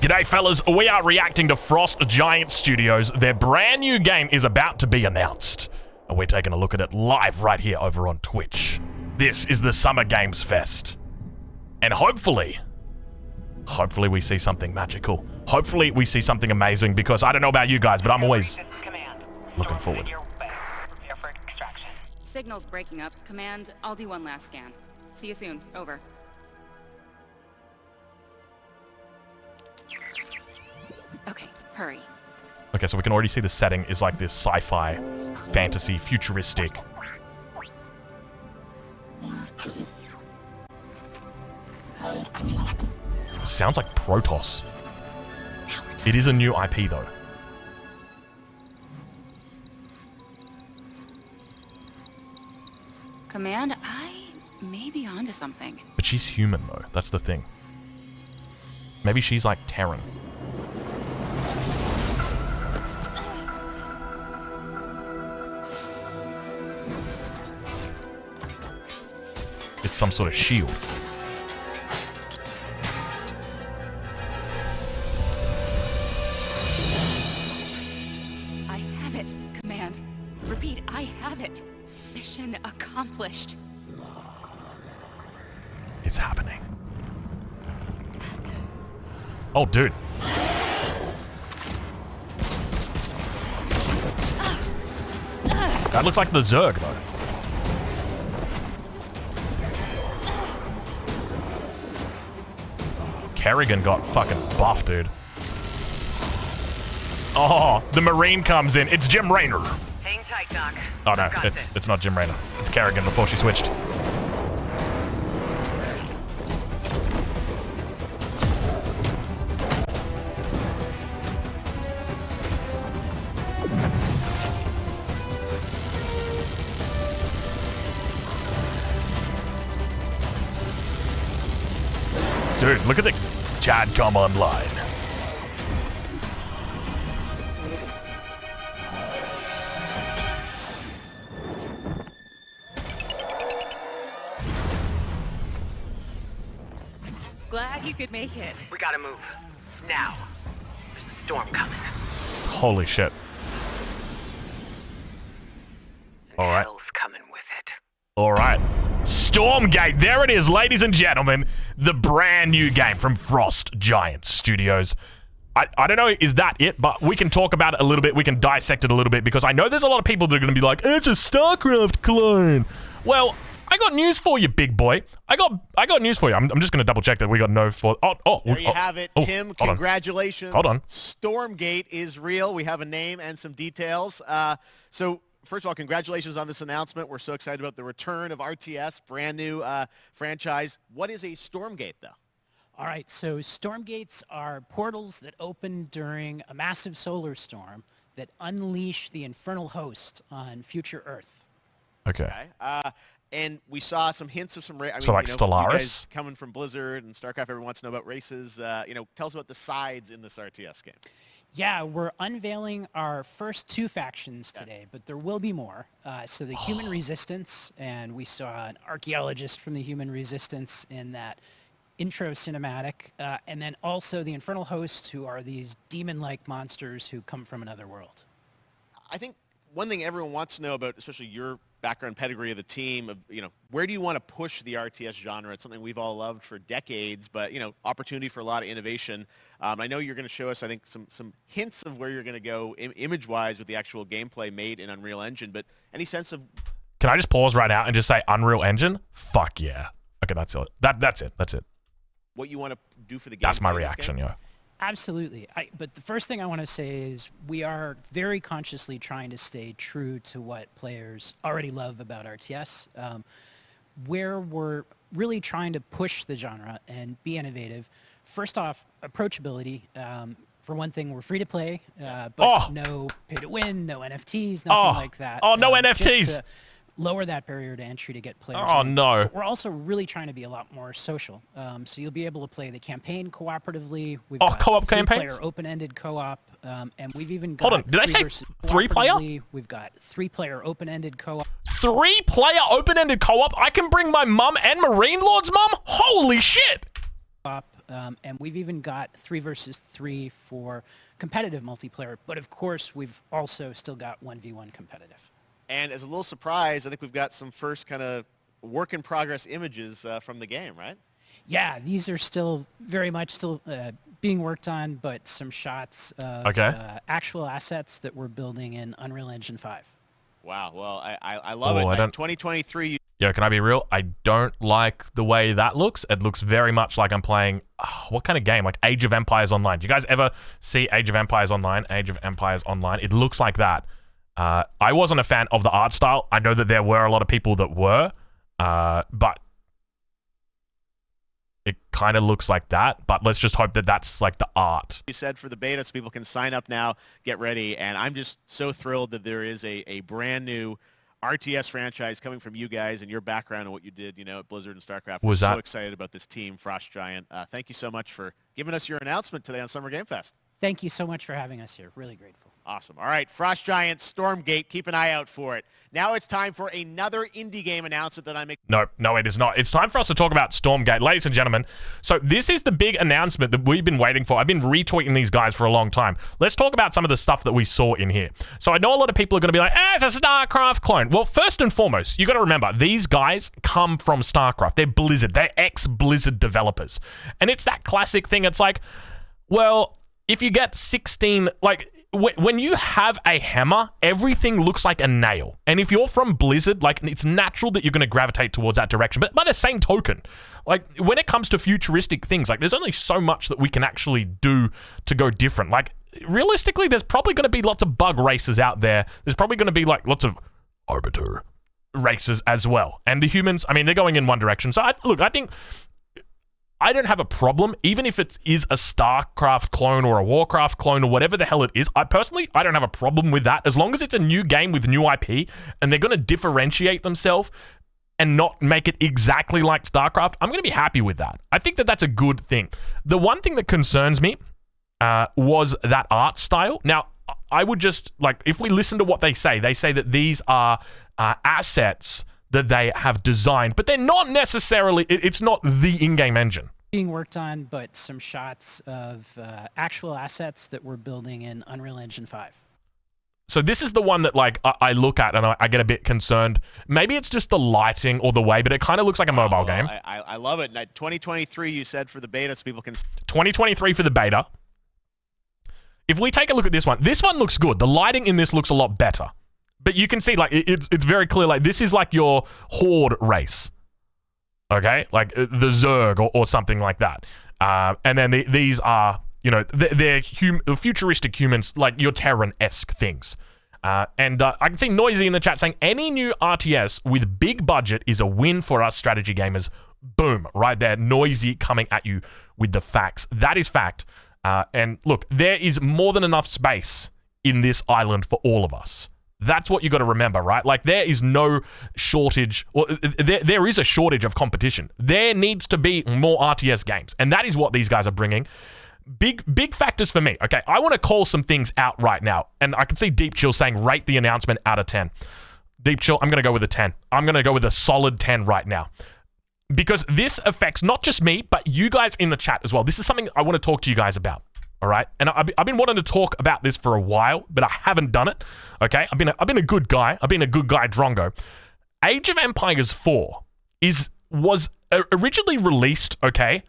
G'day fellas, we are reacting to Frostgiant Studios. Their brand new game is about to be announced. And we're taking a look at it live right here over on Twitch. This is the Summer Games Fest. And hopefully we see something magical. Hopefully we see something amazing, because I don't know about you guys, but I'm always looking forward. Signal's breaking up. Command, I'll do one last scan. See you soon. Over. Okay, hurry. Okay, so we can already see the setting is like this sci-fi, fantasy, futuristic. Sounds like Protoss. It is a new IP though. Command, I may be onto something. But she's human though, that's the thing. Maybe she's like Terran. It's some sort of shield. I have it, Command. Repeat, I have it. Mission accomplished. It's happening. Oh, dude. That looks like the Zerg, though. Kerrigan got fucking buffed, dude. Oh, the Marine comes in. It's Jim Raynor. Hang tight, Doc. Oh no, it's not Jim Raynor. It's Kerrigan before she switched. Dude, look at the Chad come online. Glad you could make it. We gotta move. Now. There's a storm coming. Holy shit. And All right. hell's coming with it. Alright. Stormgate, there it is, ladies and gentlemen. The brand new game from Frostgiant Studios. I don't know, is that it? But we can talk about it a little bit. We can dissect it a little bit, because I know there's a lot of people that are going to be like, it's a StarCraft clone. Well, I got news for you, big boy. I got news for you. I'm just going to double check that we got no for... There you have it, Tim. Congratulations. Hold on. Stormgate is real. We have a name and some details. So, first of all, congratulations on this announcement. We're so excited about the return of RTS, brand new franchise. What is a Stormgate, though? All right, so Stormgates are portals that open during a massive solar storm that unleash the infernal host on future Earth. Okay. And we saw some hints of some... So like Stellaris? You guys coming from Blizzard and StarCraft, everyone wants to know about races. Tell us about the sides in this RTS game. Yeah, we're unveiling our first 2 factions today, but there will be more. So the Human Resistance, and we saw an archaeologist from the Human Resistance in that intro cinematic, and then also the Infernal Hosts, who are these demon-like monsters who come from another world. I think one thing everyone wants to know about, especially your background pedigree of the team, of where do you want to push the RTS genre? It's something we've all loved for decades, but opportunity for a lot of innovation. I know you're going to show us, I think, some hints of where you're going to go image-wise with the actual gameplay made in Unreal Engine. But any sense of... Can I just pause right now and just say Unreal Engine? Fuck yeah. Okay, that's it. That's it. What you want to do for the game? That's my reaction, yo. Absolutely. But the first thing I want to say is we are very consciously trying to stay true to what players already love about RTS, where we're really trying to push the genre and be innovative. First off, approachability. For one thing, we're free to play, but no pay to win, no NFTs, nothing like that. Oh, no NFTs! Just to lower that barrier to entry to get players. Oh, in. no. But we're also really trying to be a lot more social. So you'll be able to play the campaign cooperatively. We've got co-op campaigns? 3-player open-ended co-op, and we've even got... Hold on, did I say 3-player? We've got 3-player open-ended co-op. 3-player open-ended co-op? I can bring my mum and Marine Lord's mum? Holy shit! and we've even got 3 versus 3 for competitive multiplayer. But of course, we've also still got 1v1 competitive. And as a little surprise, I think we've got some first kind of work in progress images from the game, right? Yeah, these are still very much still being worked on, but some shots of actual assets that we're building in Unreal Engine 5. Wow. Well, I love it. 2023. Yo, can I be real? I don't like the way that looks. It looks very much like I'm playing, what kind of game? Like Age of Empires Online. Do you guys ever see Age of Empires Online? Age of Empires Online. It looks like that. I wasn't a fan of the art style. I know that there were a lot of people that were, but it kind of looks like that. But let's just hope that that's like the art. You said for the beta, so people can sign up now, get ready. And I'm just so thrilled that there is a brand new RTS franchise coming from you guys and your background and what you did, at Blizzard and StarCraft. We're so excited about this team, frostgiant. Thank you so much for giving us your announcement today on Summer Game Fest. Thank you so much for having us here. Really grateful. Awesome. All right, frostgiant, Stormgate, keep an eye out for it. Now it's time for another indie game announcement that I make. No, it is not. It's time for us to talk about Stormgate, ladies and gentlemen. So this is the big announcement that we've been waiting for. I've been retweeting these guys for a long time. Let's talk about some of the stuff that we saw in here. So I know a lot of people are going to be like, it's a StarCraft clone. Well, first and foremost, you got to remember, these guys come from StarCraft. They're Blizzard. They're ex-Blizzard developers. And it's that classic thing. It's like, well, if you get 16, like, when you have a hammer, everything looks like a nail. And if you're from Blizzard, like, it's natural that you're going to gravitate towards that direction. But by the same token, like, when it comes to futuristic things, like, there's only so much that we can actually do to go different. Like, realistically, there's probably going to be lots of bug races out there. There's probably going to be, like, lots of arbiter races as well. And the humans, I mean, they're going in one direction. So, I think I don't have a problem, even if it is a StarCraft clone or a Warcraft clone or whatever the hell it is. I don't have a problem with that. As long as it's a new game with new IP and they're going to differentiate themselves and not make it exactly like StarCraft, I'm going to be happy with that. I think that that's a good thing. The one thing that concerns me was that art style. Now, I would just, like, if we listen to what they say that these are assets that they have designed, but they're not necessarily, it's not the in-game engine. Being worked on, but some shots of actual assets that we're building in Unreal Engine 5. So this is the one that, like, I look at and I get a bit concerned. Maybe it's just the lighting or the way, but it kind of looks like a mobile game. I love it. 2023, you said, for the beta, so people can... 2023 for the beta. If we take a look at this one looks good. The lighting in this looks a lot better. But you can see, like, it's very clear, like, this is like your Horde race. Okay? Like, the Zerg or something like that. And then these are, they're futuristic humans, like your Terran-esque things. And I can see Noisy in the chat saying, any new RTS with big budget is a win for us strategy gamers. Boom. Right there. Noisy coming at you with the facts. That is fact. And look, there is more than enough space in this island for all of us. That's what you got to remember, right? Like, there is no shortage, or there is a shortage of competition. There needs to be more RTS games, and that is what these guys are bringing. Big factors for me. Okay, I want to call some things out right now, and I can see Deep Chill saying rate the announcement out of 10. Deep Chill, I'm going to go with a 10. I'm going to go with a solid 10 right now. Because this affects not just me, but you guys in the chat as well. This is something I want to talk to you guys about. All right, and I've been wanting to talk about this for a while, but I haven't done it. Okay, I've been a good guy. I've been a good guy, Drongo. Age of Empires 4 was originally released, okay,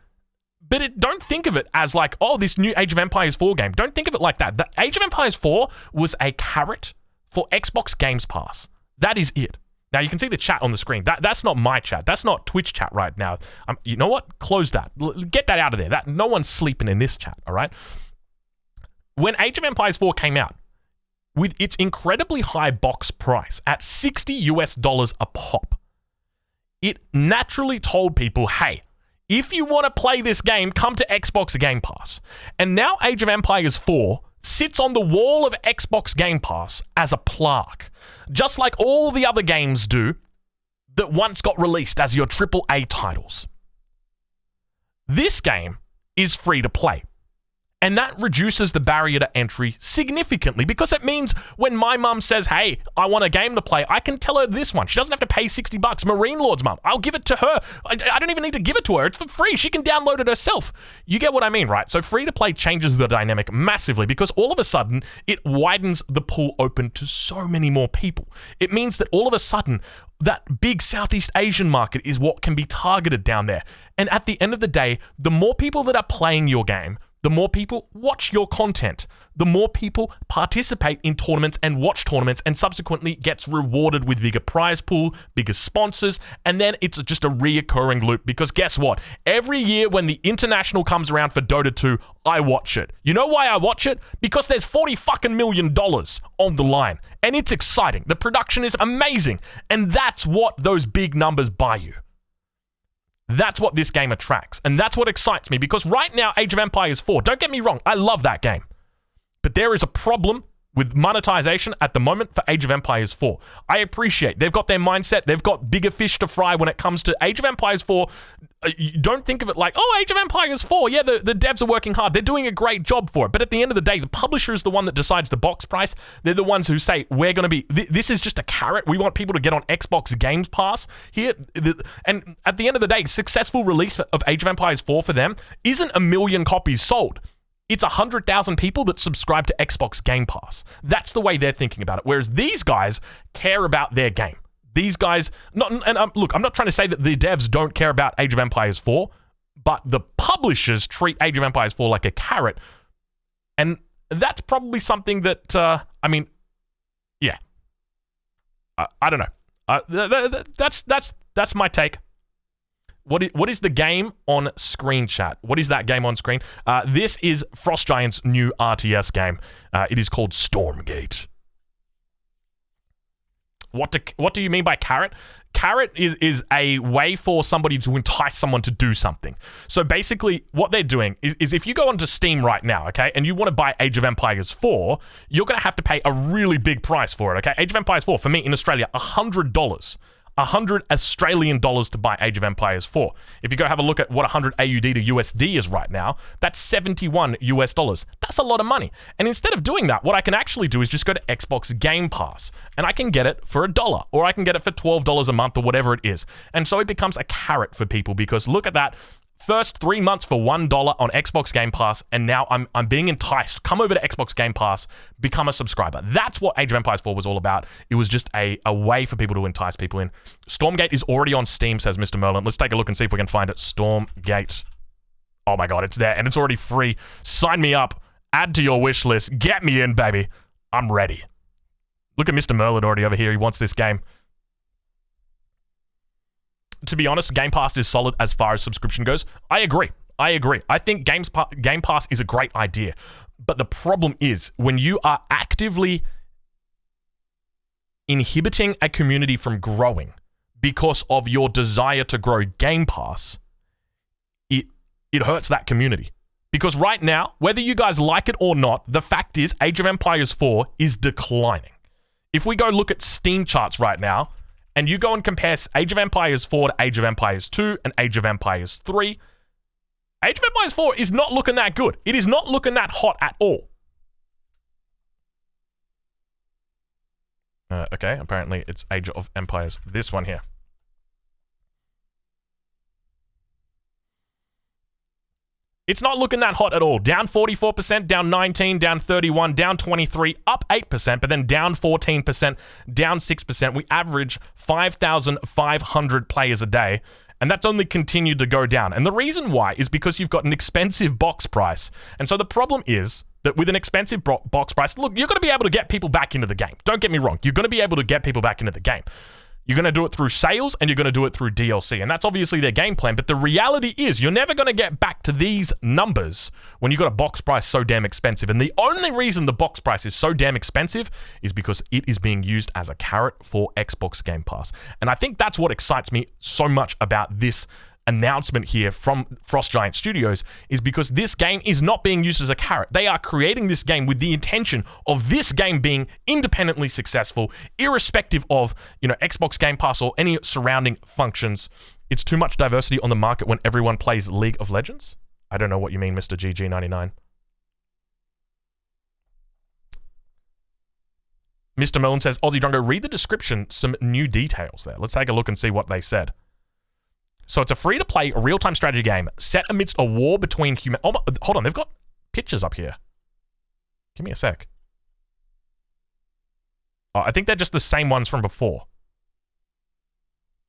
but don't think of it as like, oh, this new Age of Empires 4 game. Don't think of it like that. The Age of Empires 4 was a carrot for Xbox Games Pass. That is it. Now, you can see the chat on the screen. That's not my chat. That's not Twitch chat right now. You know what? Close that. Get that out of there. No one's sleeping in this chat, all right? When Age of Empires 4 came out, with its incredibly high box price at $60 a pop, it naturally told people, hey, if you want to play this game, come to Xbox Game Pass. And now Age of Empires 4 sits on the wall of Xbox Game Pass as a plaque, just like all the other games do that once got released as your AAA titles. This game is free to play. And that reduces the barrier to entry significantly, because it means when my mum says, hey, I want a game to play, I can tell her this one. She doesn't have to pay $60. Marine Lord's mum, I'll give it to her. I don't even need to give it to her. It's for free. She can download it herself. You get what I mean, right? So free to play changes the dynamic massively, because all of a sudden it widens the pool open to so many more people. It means that all of a sudden that big Southeast Asian market is what can be targeted down there. And at the end of the day, the more people that are playing your game, the more people watch your content, the more people participate in tournaments and watch tournaments, and subsequently gets rewarded with bigger prize pool, bigger sponsors, and then it's just a reoccurring loop. Because guess what? Every year when the international comes around for Dota 2, I watch it. You know why I watch it? Because there's $40 million on the line, and it's exciting. The production is amazing, and that's what those big numbers buy you. That's what this game attracts, and that's what excites me, because right now, Age of Empires 4, don't get me wrong, I love that game. But there is a problem with monetization at the moment for Age of Empires 4. I appreciate they've got their mindset, they've got bigger fish to fry when it comes to Age of Empires 4. You don't think of it like, oh, Age of Empires 4, yeah, the devs are working hard, they're doing a great job for it. But at the end of the day, the publisher is the one that decides the box price. They're the ones who say, we're going to be, this is just a carrot. We want people to get on Xbox Game Pass here. And at the end of the day, successful release of Age of Empires 4 for them isn't 1 million copies sold. It's 100,000 people that subscribe to Xbox Game Pass. That's the way they're thinking about it. Whereas these guys care about their game. These guys, look, I'm not trying to say that the devs don't care about Age of Empires 4, but the publishers treat Age of Empires 4 like a carrot. And that's probably something that, yeah. I don't know. That's my take. What is the game on screen, chat? What is that game on screen? This is Frostgiant's new RTS game. It is called Stormgate. What do you mean by carrot? Carrot is a way for somebody to entice someone to do something. So basically, what they're doing is if you go onto Steam right now, okay, and you want to buy Age of Empires 4, you're going to have to pay a really big price for it, okay? Age of Empires 4, for me in Australia, $100. 100 Australian dollars to buy Age of Empires 4. If you go have a look at what 100 AUD to USD is right now, that's 71 US dollars. That's a lot of money. And instead of doing that, what I can actually do is just go to Xbox Game Pass, and I can get it for $1, or I can get it for $12 a month, or whatever it is. And so it becomes a carrot for people, because look at that. First 3 months for $1 on Xbox Game Pass, and now I'm being enticed. Come over to Xbox Game Pass, become a subscriber. That's what Age of Empires 4 was all about. It was just a way for people to entice people in. Stormgate is already on Steam, says Mr. Merlin. Let's take a look and see if we can find it. Stormgate. Oh my god, it's there, and it's already free. Sign me up. Add to your wish list. Get me in, baby. I'm ready. Look at Mr. Merlin already over here. He wants this game. To be honest, Game Pass is solid as far as subscription goes. I agree. I think Game Pass is a great idea. But the problem is, when you are actively inhibiting a community from growing because of your desire to grow Game Pass, it hurts that community. Because right now, whether you guys like it or not, the fact is Age of Empires 4 is declining. If we go look at Steam charts right now, and you go and compare Age of Empires 4 to Age of Empires 2 and Age of Empires 3, Age of Empires 4 is not looking that good. It is not looking that hot at all. Okay, apparently it's Age of Empires. This one here. It's not looking that hot at all. Down 44%, down 19%, down 31%, down 23%, up 8%, but then down 14%, down 6%. We average 5,500 players a day, and that's only continued to go down. And the reason why is because you've got an expensive box price. And so the problem is that with an expensive box price, look, you're going to be able to get people back into the game. Don't get me wrong. You're going to be able to get people back into the game. You're going to do it through sales, and you're going to do it through DLC. And that's obviously their game plan. But the reality is you're never going to get back to these numbers when you've got a box price so damn expensive. And the only reason the box price is so damn expensive is because it is being used as a carrot for Xbox Game Pass. And I think that's what excites me so much about this announcement here from Frostgiant Studios, is because this game is not being used as a carrot. They are creating this game with the intention of this game being independently successful, irrespective of, Xbox Game Pass or any surrounding functions. It's too much diversity on the market when everyone plays League of Legends. I don't know what you mean, Mr. GG99. Mr. Merlin says, Aussie Drongo, read the description, some new details there. Let's take a look and see what they said. So it's a free-to-play real-time strategy game set amidst a war between human... Oh, hold on, they've got pictures up here. Give me a sec. Oh, I think they're just the same ones from before.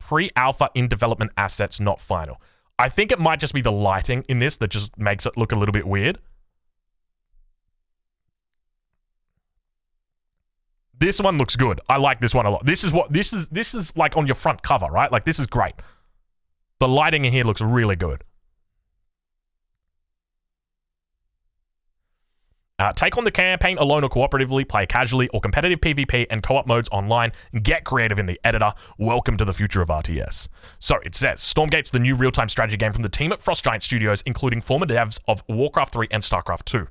Pre-alpha in development assets, not final. I think it might just be the lighting in this that just makes it look a little bit weird. This one looks good. I like this one a lot. This is like on your front cover, right? Like this is great. The lighting in here looks really good. Take on the campaign alone or cooperatively, play casually or competitive PvP and co-op modes online, and get creative in the editor. Welcome to the future of RTS. So it says, Stormgate's the new real-time strategy game from the team at frostgiant Studios, including former devs of Warcraft 3 and StarCraft 2.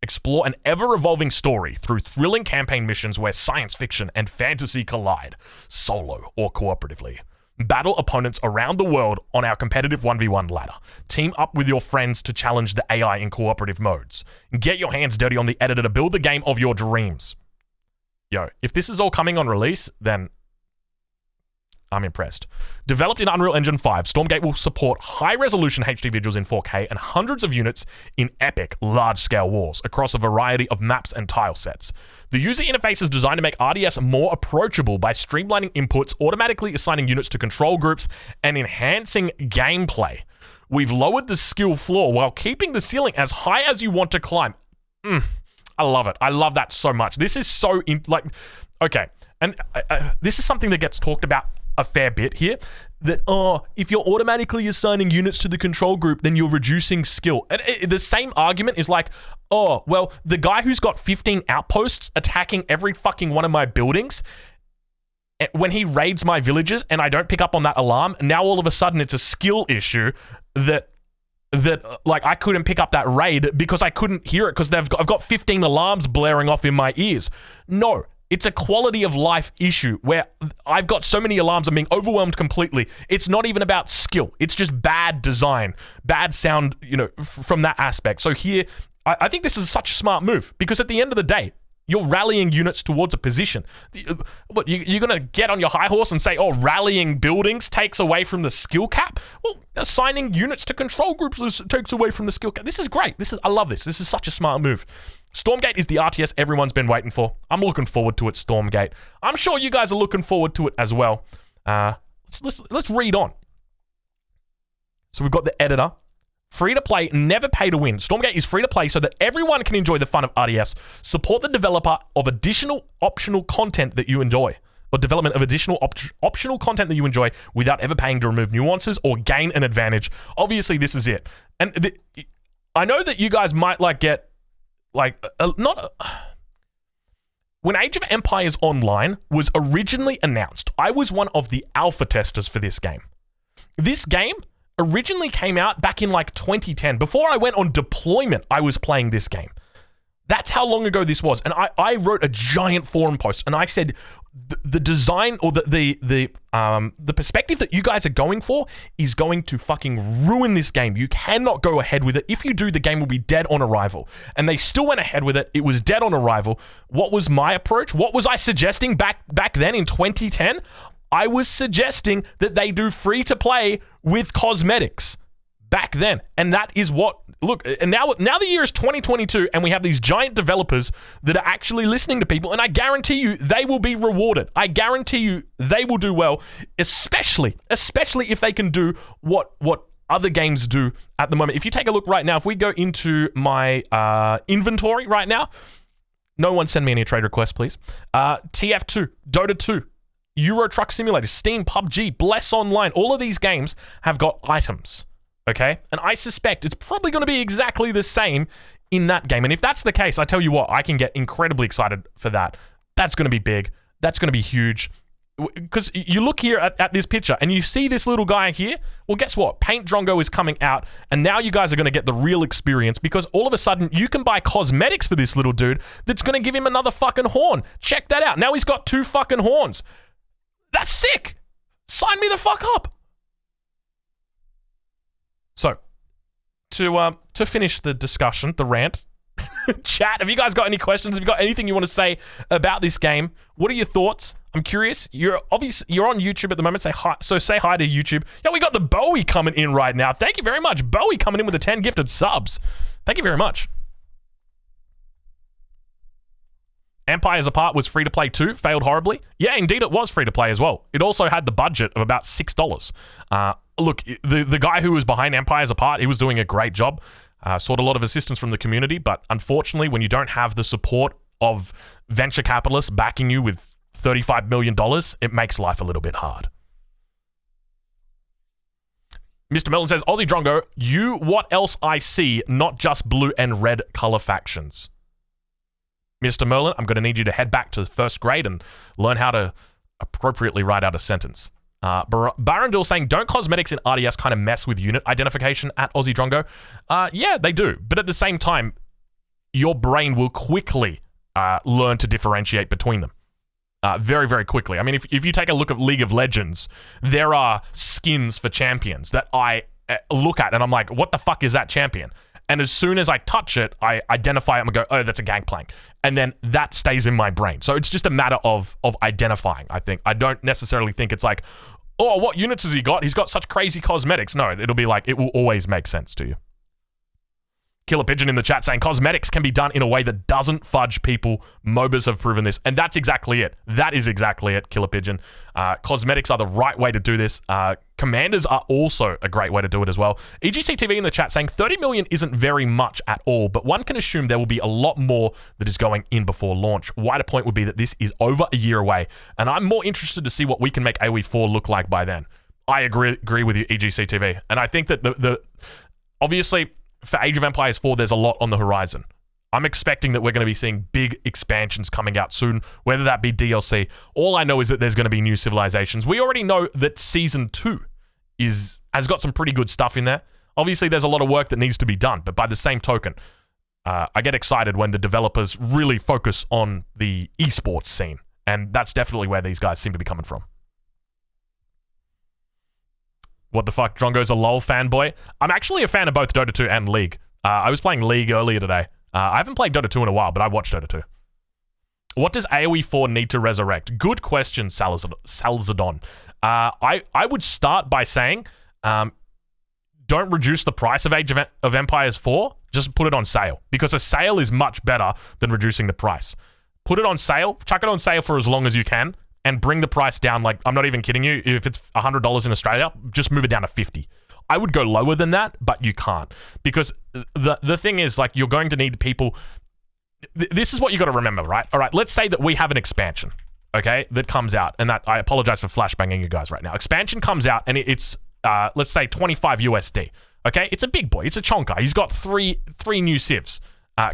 Explore an ever-evolving story through thrilling campaign missions where science fiction and fantasy collide, solo or cooperatively. Battle opponents around the world on our competitive 1v1 ladder. Team up with your friends to challenge the AI in cooperative modes. Get your hands dirty on the editor to build the game of your dreams. Yo, if this is all coming on release, then I'm impressed. Developed in Unreal Engine 5, Stormgate will support high-resolution HD visuals in 4K and hundreds of units in epic, large-scale wars across a variety of maps and tile sets. The user interface is designed to make RTS more approachable by streamlining inputs, automatically assigning units to control groups, and enhancing gameplay. We've lowered the skill floor while keeping the ceiling as high as you want to climb. I love it. I love that so much. This is so, okay. And this is something that gets talked about a fair bit here, that, if you're automatically assigning units to the control group, then you're reducing skill. And the same argument is like, well, the guy who's got 15 outposts attacking every fucking one of my buildings, when he raids my villages and I don't pick up on that alarm, now all of a sudden it's a skill issue that like I couldn't pick up that raid because I couldn't hear it because I've got 15 alarms blaring off in my ears. No. It's a quality of life issue where I've got so many alarms, I'm being overwhelmed completely. It's not even about skill. It's just bad design, bad sound, from that aspect. So here, I think this is such a smart move because at the end of the day, you're rallying units towards a position. What, you're going to get on your high horse and say, rallying buildings takes away from the skill cap? Well, assigning units to control groups takes away from the skill cap. This is great. I love this. This is such a smart move. Stormgate is the RTS everyone's been waiting for. I'm looking forward to it, Stormgate. I'm sure you guys are looking forward to it as well. Let's read on. So we've got the editor. Free to play, never pay to win. Stormgate is free to play so that everyone can enjoy the fun of RTS. Support the developer of additional optional content that you enjoy, or development of additional optional content that you enjoy without ever paying to remove nuances or gain an advantage. Obviously, this is it. And I know that you guys might when Age of Empires Online was originally announced, I was one of the alpha testers for this game. This game originally came out back in 2010. Before I went on deployment, I was playing this game. That's how long ago this was. And I wrote a giant forum post and I said the design or the perspective that you guys are going for is going to fucking ruin this game. You cannot go ahead with it. If you do, the game will be dead on arrival. And they still went ahead with it. It was dead on arrival. What was my approach? What was I suggesting back then in 2010? I was suggesting that they do free to play with cosmetics back then. And that is what, look, and now the year is 2022 and we have these giant developers that are actually listening to people, and I guarantee you they will be rewarded. I guarantee you they will do well, especially if they can do what other games do at the moment. If you take a look right now, if we go into my inventory right now, no one send me any trade requests, please. TF2, Dota 2, Euro Truck Simulator, Steam, PUBG, Bless Online, all of these games have got items, okay? And I suspect it's probably going to be exactly the same in that game. And if that's the case, I tell you what, I can get incredibly excited for that. That's going to be big. That's going to be huge. Because you look here at this picture and you see this little guy here. Well, guess what? Paint Drongo is coming out, and now you guys are going to get the real experience because all of a sudden you can buy cosmetics for this little dude that's going to give him another fucking horn. Check that out. Now he's got 2 fucking horns. That's sick. Sign me the fuck up. So, to finish the discussion, the rant, Chat, have you guys got any questions? Have you got anything you want to say about this game? What are your thoughts? I'm curious. You're on YouTube at the moment. Say hi. So say hi to YouTube. Yeah, we got the Bowie coming in right now. Thank you very much. Bowie coming in with the 10 gifted subs. Thank you very much. Empires Apart was free to play too. Failed horribly. Yeah, indeed it was free to play as well. It also had the budget of about $6. Look, the guy who was behind Empires Apart, he was doing a great job. Sought a lot of assistance from the community, but unfortunately, when you don't have the support of venture capitalists backing you with $35 million, it makes life a little bit hard. Mr. Melon says, Aussie Drongo, what else I see, not just blue and red color factions. Mr. Merlin, I'm going to need you to head back to first grade and learn how to appropriately write out a sentence. Barondil saying, don't cosmetics in RDS kind of mess with unit identification at Aussie Drongo? Yeah, they do. But at the same time, your brain will quickly learn to differentiate between them. Very, very quickly. I mean, if you take a look at League of Legends, there are skins for champions that I look at and I'm like, what the fuck is that champion? And as soon as I touch it, I identify it and go, oh, that's a Gangplank. And then that stays in my brain. So it's just a matter of identifying, I think. I don't necessarily think it's like, oh, what units has he got? He's got such crazy cosmetics. No, it'll be like, it will always make sense to you. Killer Pigeon in the chat saying, cosmetics can be done in a way that doesn't fudge people. MOBAs have proven this. And that's exactly it. That is exactly it, Killer Pigeon. Cosmetics are the right way to do this. Commanders are also a great way to do it as well. EGC TV in the chat saying 30 million isn't very much at all, but one can assume there will be a lot more that is going in before launch. Wider point would be that this is over a year away, and I'm more interested to see what we can make AoE 4 look like by then. I agree with you, EGC TV. And I think that the obviously, for Age of Empires 4, there's a lot on the horizon. I'm expecting that we're going to be seeing big expansions coming out soon, whether that be DLC. All I know is that there's going to be new civilizations. We already know that Season 2 has got some pretty good stuff in there. Obviously, there's a lot of work that needs to be done, but by the same token, I get excited when the developers really focus on the esports scene, and that's definitely where these guys seem to be coming from. What the fuck? Drongo's a LoL fanboy? I'm actually a fan of both Dota 2 and League. I was playing League earlier today. I haven't played Dota 2 in a while, but I watched Dota 2. What does AoE 4 need to resurrect? Good question, Salzadon. I would start by saying, don't reduce the price of Age of Empires 4. Just put it on sale. Because a sale is much better than reducing the price. Put it on sale. Chuck it on sale for as long as you can. And bring the price down, like, I'm not even kidding you, if it's $100 in Australia, just move it down to 50. I would go lower than that, but you can't. Because the thing is, like, you're going to need people... This is what you got to remember, right? All right, let's say that we have an expansion, okay, that comes out, and that, I apologize for flashbanging you guys right now. Expansion comes out, and it's, let's say, 25 USD, okay? It's a big boy. It's a chonker. He's got three new civs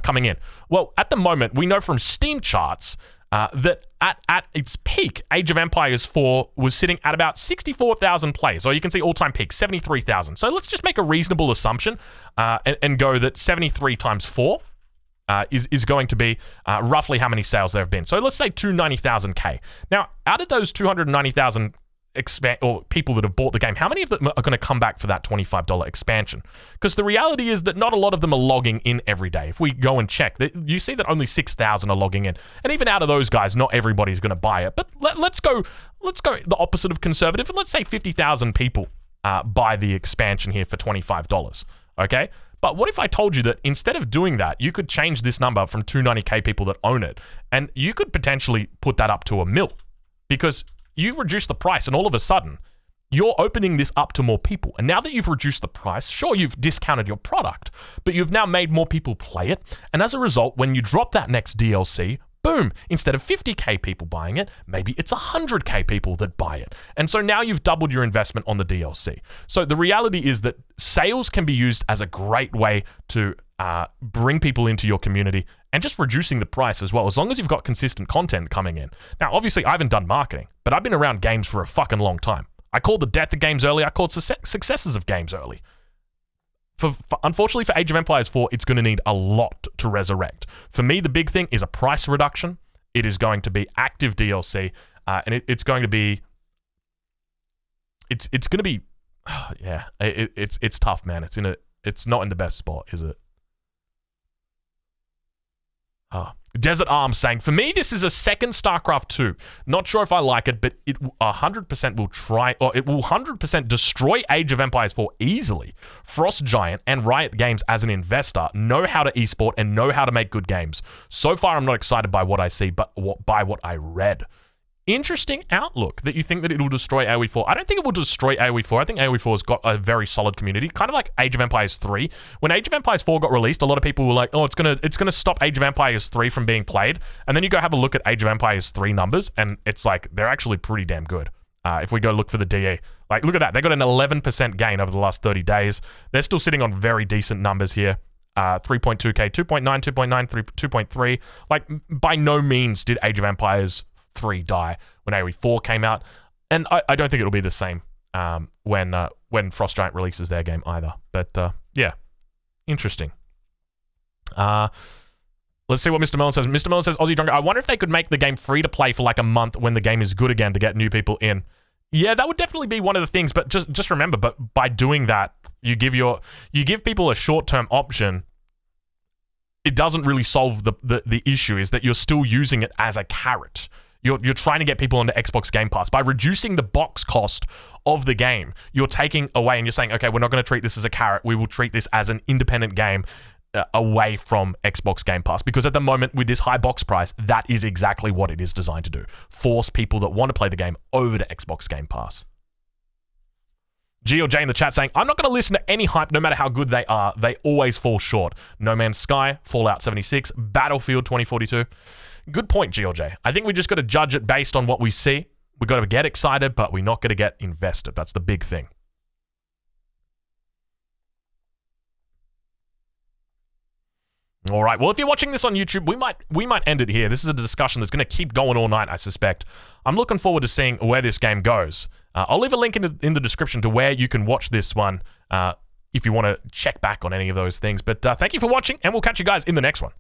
coming in. Well, at the moment, we know from Steam charts... that at its peak, Age of Empires 4 was sitting at about 64,000 players, or you can see all-time peak, 73,000. So let's just make a reasonable assumption and go that 73 times 4 is going to be roughly how many sales there have been. So let's say 290,000K. Now, out of those 290,000 people that have bought the game, how many of them are going to come back for that $25 expansion? Because the reality is that not a lot of them are logging in every day. If we go and check, you see that only 6,000 are logging in, and even out of those guys, not everybody's going to buy it. But let's go the opposite of conservative, and let's say 50,000 people buy the expansion here for $25. Okay. But what if I told you that instead of doing that, you could change this number from 290K people that own it, and you could potentially put that up to 1 mil, because you reduce the price, and all of a sudden, you're opening this up to more people. And now that you've reduced the price, sure, you've discounted your product, but you've now made more people play it. And as a result, when you drop that next DLC, boom, instead of 50K people buying it, maybe it's 100K people that buy it. And so now you've doubled your investment on the DLC. So the reality is that sales can be used as a great way to bring people into your community, and just reducing the price as well, as long as you've got consistent content coming in. Now, obviously, I haven't done marketing, but I've been around games for a fucking long time. I called the death of games early. I called successes of games early. Unfortunately, for Age of Empires 4, it's going to need a lot to resurrect. For me, the big thing is a price reduction. It is going to be active DLC, and it's going to be... It's going to be... yeah, it's tough, man. It's not in the best spot, is it? Desert Arms saying, for me, this is a second StarCraft 2. Not sure if I like it, but it 100% will try, or it will 100% destroy Age of Empires 4 easily. Frostgiant and Riot Games as an investor know how to esport and know how to make good games. So far, I'm not excited by what I see, but by what I read. Interesting outlook that you think that it will destroy AoE 4. I don't think it will destroy AoE 4. I think AoE 4 has got a very solid community, kind of like Age of Empires 3. When Age of Empires 4 got released, a lot of people were like, oh, it's gonna stop Age of Empires 3 from being played. And then you go have a look at Age of Empires 3 numbers, and it's like, they're actually pretty damn good. If we go look for the DE. Like, look at that. They got an 11% gain over the last 30 days. They're still sitting on very decent numbers here. 3.2k, 2.9, 2.9, 2.3. Like, by no means did Age of Empires 3 die when AoE 4 came out, and I don't think it'll be the same when Frostgiant releases their game either. But yeah, interesting. Let's see what Mr. Mellon says. Mr. Mellon says, Aussie Drunker, I wonder if they could make the game free to play for like a month when the game is good again to get new people in. Yeah, that would definitely be one of the things, but just remember, but by doing that, you give people a short-term option. It doesn't really solve the issue, is that you're still using it as a carrot. You're trying to get people into Xbox Game Pass. By reducing the box cost of the game, you're taking away and you're saying, okay, we're not going to treat this as a carrot. We will treat this as an independent game away from Xbox Game Pass. Because at the moment, with this high box price, that is exactly what it is designed to do. Force people that want to play the game over to Xbox Game Pass. GLJ in the chat saying, I'm not going to listen to any hype no matter how good they are. They always fall short. No Man's Sky, Fallout 76, Battlefield 2042. Good point, GLJ. I think we just got to judge it based on what we see. We got to get excited, but we're not going to get invested. That's the big thing. All right. Well, if you're watching this on YouTube, we might end it here. This is a discussion that's going to keep going all night, I suspect. I'm looking forward to seeing where this game goes. I'll leave a link in the description to where you can watch this one if you want to check back on any of those things. But thank you for watching, and we'll catch you guys in the next one.